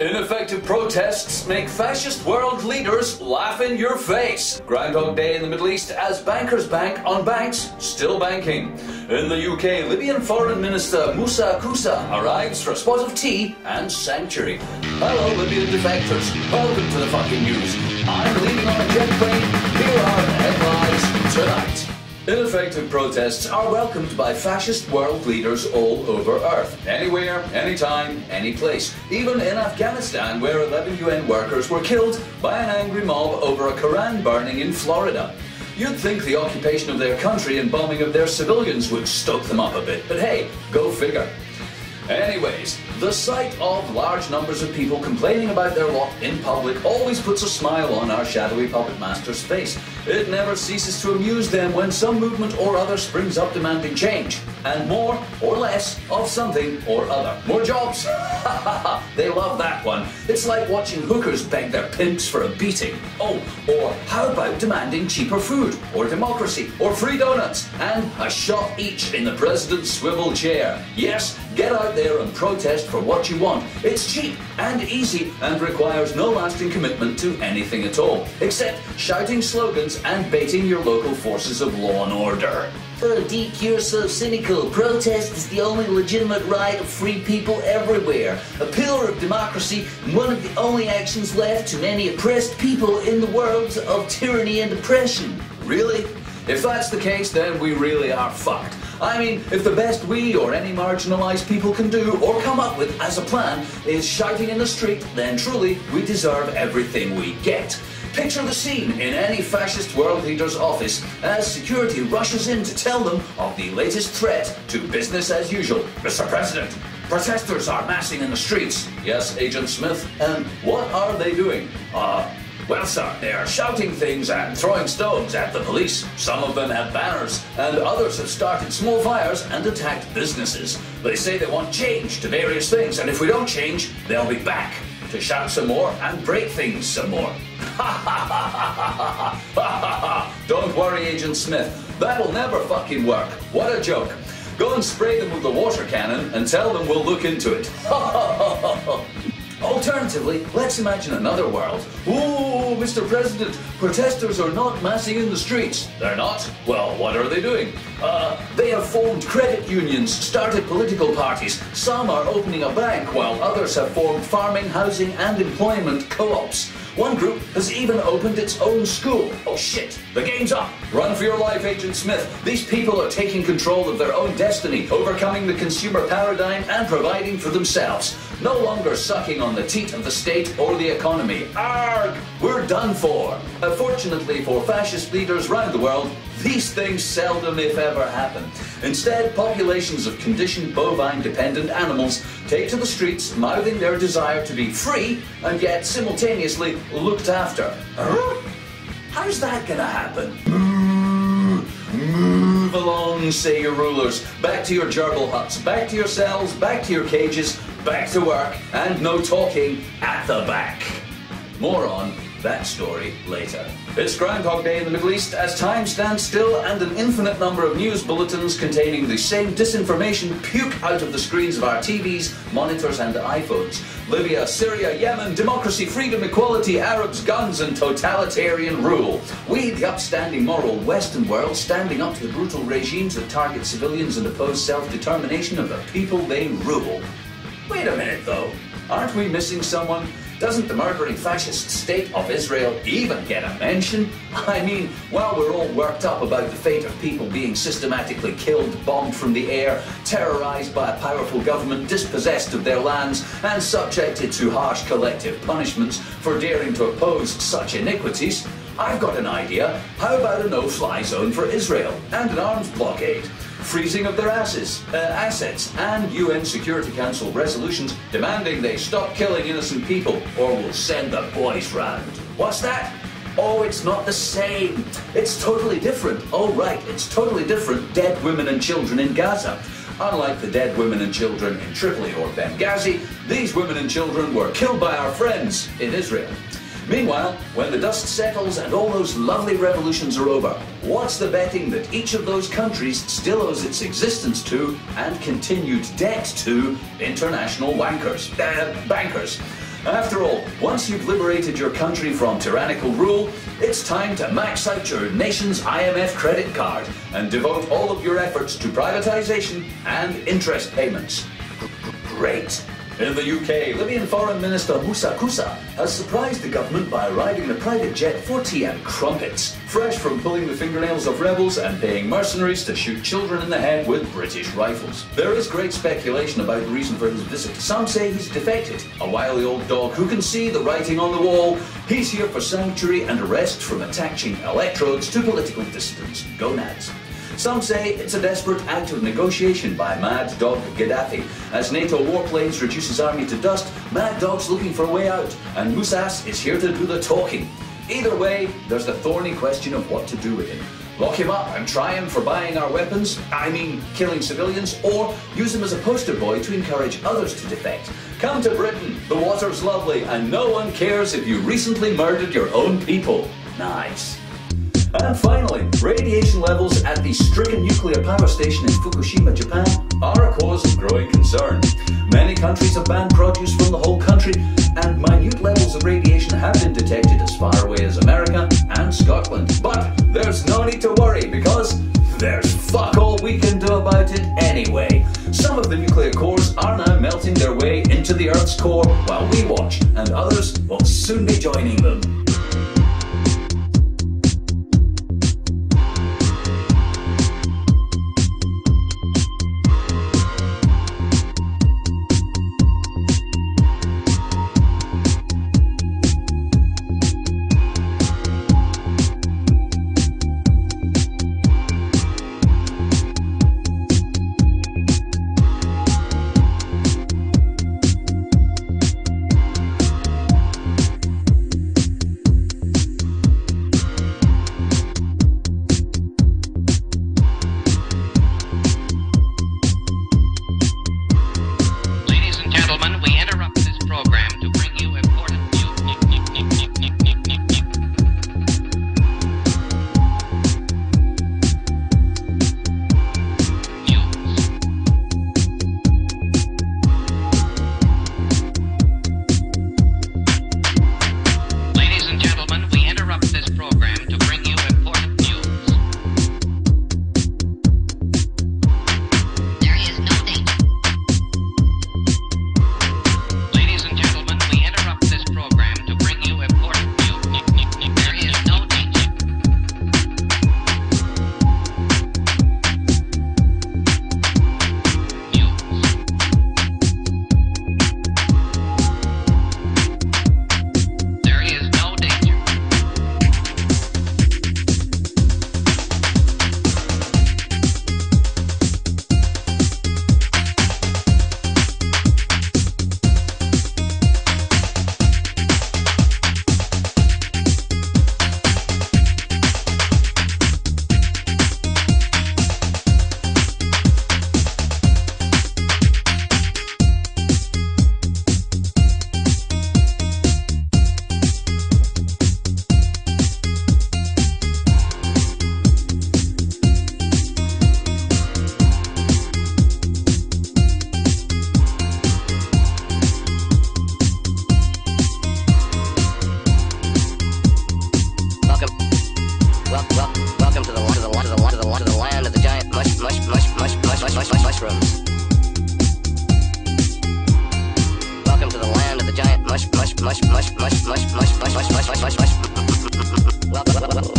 Ineffective protests make fascist world leaders laugh in your face. Groundhog Day in the Middle East as bankers bank on banks still banking. In the UK, Libyan Foreign Minister Musa Kusa arrives for a spot of tea and sanctuary. Hello, Libyan defectors. Welcome to the fucking news. I'm leaving on a jet plane. Here are the headlines tonight. Ineffective protests are welcomed by fascist world leaders all over Earth. Anywhere, anytime, any place. Even in Afghanistan, where 11 UN workers were killed by an angry mob over a Quran burning in Florida. You'd think the occupation of their country and bombing of their civilians would stoke them up a bit, but hey, go figure. Anyways, the sight of large numbers of people complaining about their lot in public always puts a smile on our shadowy puppet master's face. It never ceases to amuse them when some movement or other springs up demanding change, and more or less of something or other. More jobs! They love that one. It's like watching hookers beg their pimps for a beating. Oh, or how about demanding cheaper food, or democracy, or free donuts, and a shot each in the president's swivel chair. Yes, get out there and protest for what you want. It's cheap and easy and requires no lasting commitment to anything at all, except shouting slogans and baiting your local forces of law and order. Oh, Deke, you're so cynical. Protest is the only legitimate right of free people everywhere. A pillar of democracy and one of the only actions left to many oppressed people in the worlds of tyranny and oppression. Really? If that's the case, then we really are fucked. I mean, if the best we or any marginalised people can do or come up with as a plan is shouting in the street, then truly we deserve everything we get. Picture the scene in any fascist world leader's office as security rushes in to tell them of the latest threat to business as usual. Mr. President, protesters are massing in the streets. Yes, Agent Smith. And what are they doing? Well, sir, they are shouting things and throwing stones at the police. Some of them have banners, and others have started small fires and attacked businesses. They say they want change to various things, and if we don't change, they'll be back to shout some more and break things some more. Don't worry, Agent Smith. That'll never fucking work. What a joke. Go and spray them with the water cannon and tell them we'll look into it. Alternatively, let's imagine another world. Ooh, Mr. President, protesters are not massing in the streets. They're not? Well, what are they doing? They have formed credit unions, started political parties. Some are opening a bank, while others have formed farming, housing and employment co-ops. One group has even opened its own school. Oh shit, the game's up. Run for your life, Agent Smith. These people are taking control of their own destiny, overcoming the consumer paradigm and providing for themselves. No longer sucking on the teat of the state or the economy. Arrgh! We're done for. Unfortunately for fascist leaders around the world, these things seldom, if ever, happen. Instead, populations of conditioned bovine-dependent animals take to the streets, mouthing their desire to be free and yet simultaneously looked after. How's that gonna happen? Move along, say your rulers. Back to your gerbil huts, back to your cells, back to your cages, back to work, and no talking at the back. More on that story later. It's Groundhog Day in the Middle East as time stands still and an infinite number of news bulletins containing the same disinformation puke out of the screens of our TVs, monitors and iPhones. Libya, Syria, Yemen, democracy, freedom, equality, Arabs, guns and totalitarian rule. We, the upstanding moral Western world, standing up to the brutal regimes that target civilians and oppose self-determination of the people they rule. Wait a minute though, aren't we missing someone? Doesn't the murdering fascist state of Israel even get a mention? I mean, while we're all worked up about the fate of people being systematically killed, bombed from the air, terrorized by a powerful government, dispossessed of their lands, and subjected to harsh collective punishments for daring to oppose such iniquities, I've got an idea. How about a no-fly zone for Israel and an arms blockade? Freezing of their assets, and UN Security Council resolutions demanding they stop killing innocent people or we'll send the boys round. What's that? Oh, it's not the same. It's totally different. Oh, right, it's totally different. Dead women and children in Gaza. Unlike the dead women and children in Tripoli or Benghazi, these women and children were killed by our friends in Israel. Meanwhile, when the dust settles and all those lovely revolutions are over, what's the betting that each of those countries still owes its existence to and continued debt to international bankers? After all, once you've liberated your country from tyrannical rule, it's time to max out your nation's IMF credit card and devote all of your efforts to privatization and interest payments. Great. In the UK, Libyan Foreign Minister Moussa Koussa has surprised the government by arriving in a private jet for tea and crumpets, fresh from pulling the fingernails of rebels and paying mercenaries to shoot children in the head with British rifles. There is great speculation about the reason for his visit. Some say he's defected, a wily old dog who can see the writing on the wall. He's here for sanctuary and arrest from attaching electrodes to political dissidents. Go Nads. Some say it's a desperate act of negotiation by Mad Dog Gaddafi. As NATO warplanes reduce his army to dust, Mad Dog's looking for a way out, and Moussas is here to do the talking. Either way, there's the thorny question of what to do with him. Lock him up and try him for buying our weapons, I mean killing civilians, or use him as a poster boy to encourage others to defect. Come to Britain, the water's lovely, and no one cares if you recently murdered your own people. Nice. And finally, radiation levels at the stricken nuclear power station in Fukushima, Japan, are a cause of growing concern. Many countries have banned produce from the whole country, and minute levels of radiation have been detected as far away as America and Scotland. But there's no need to worry, because there's fuck all we can do about it anyway. Some of the nuclear cores are now melting their way into the Earth's core while we watch, and others will soon be joining them.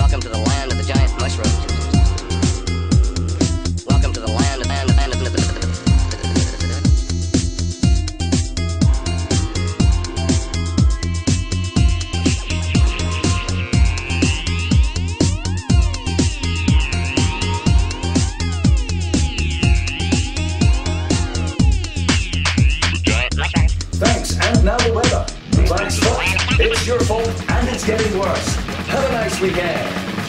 Welcome to the land of the giant mushrooms. Welcome to the land of Thanks, and now the weather. Thanks, folks. It's your fault, and it's getting worse. Have a nice weekend.